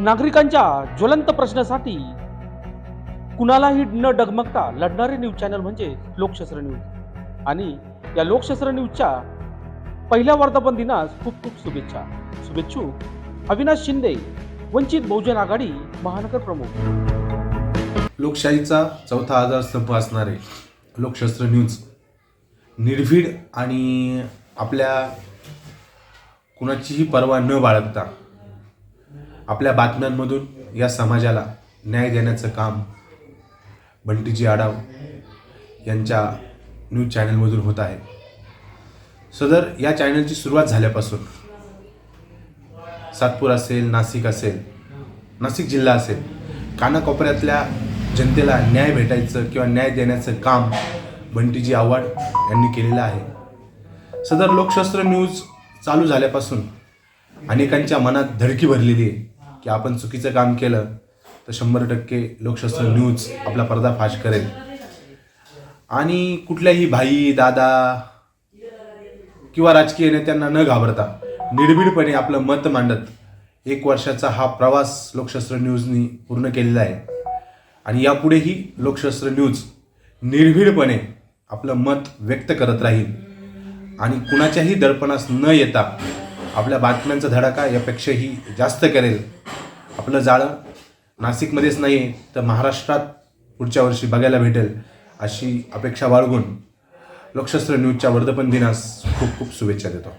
नागरिकांच्या ज्वलंत प्रश्नासाठी कुणालाही न डगमगता लढणारे न्यूज चॅनल म्हणजे लोकशास्त्र न्यूज. आणि या लोकशास्त्र न्यूजच्या पहिल्या वर्धापन दिनास खूप खूप शुभेच्छा. शुभेच्छुक अविनाश शिंदे, वंचित बहुजन आघाडी महानगर प्रमुख. लोकशाहीचा चौथा आधारस्तंभ असणारे लोकशास्त्र न्यूज निर्भीड आणि आपल्या कुणाचीही पर्वा न बाळगता आपल्या बातम्यांमधून या समाजाला न्याय देण्याचं काम बंटीजी आढाव यांच्या न्यूज चॅनलमधून होत आहे. सदर या चॅनलची सुरुवात झाल्यापासून सातपूर असेल, नाशिक असेल, नाशिक जिल्हा असेल, कानाकोपऱ्यातल्या जनतेला न्याय भेटायचं किंवा न्याय देण्याचं काम बंटीजी आव्हाड यांनी केलेलं आहे. सदर लोकशास्त्र न्यूज चालू झाल्यापासून अनेकांच्या मनात धडकी भरलेली आहे की आपण चुकीचं काम केलं तर 100% लोकशास्त्र न्यूज आपला पर्दाफाश करेल. आणि कुठल्याही भाई, दादा किंवा राजकीय नेत्यांना न घाबरता निर्भीडपणे आपलं मत मांडत 1 वर्षाचा हा प्रवास लोकशास्त्र न्यूजनी पूर्ण केलेला आहे. आणि यापुढेही लोकशास्त्र न्यूज निर्भीडपणे आपलं मत व्यक्त करत राहील आणि कुणाच्याही दडपणास न येता आपल्या बातम्यांचा धडाका यापेक्षाही जास्त करेल. आपलं जाळं नाशिकमध्येच नाही तर महाराष्ट्रात पुढच्या वर्षी बघायला भेटेल अशी अपेक्षा बाळगून लोकशास्त्र न्यूजच्या वर्धापन दिनास खूप खूप शुभेच्छा देतो.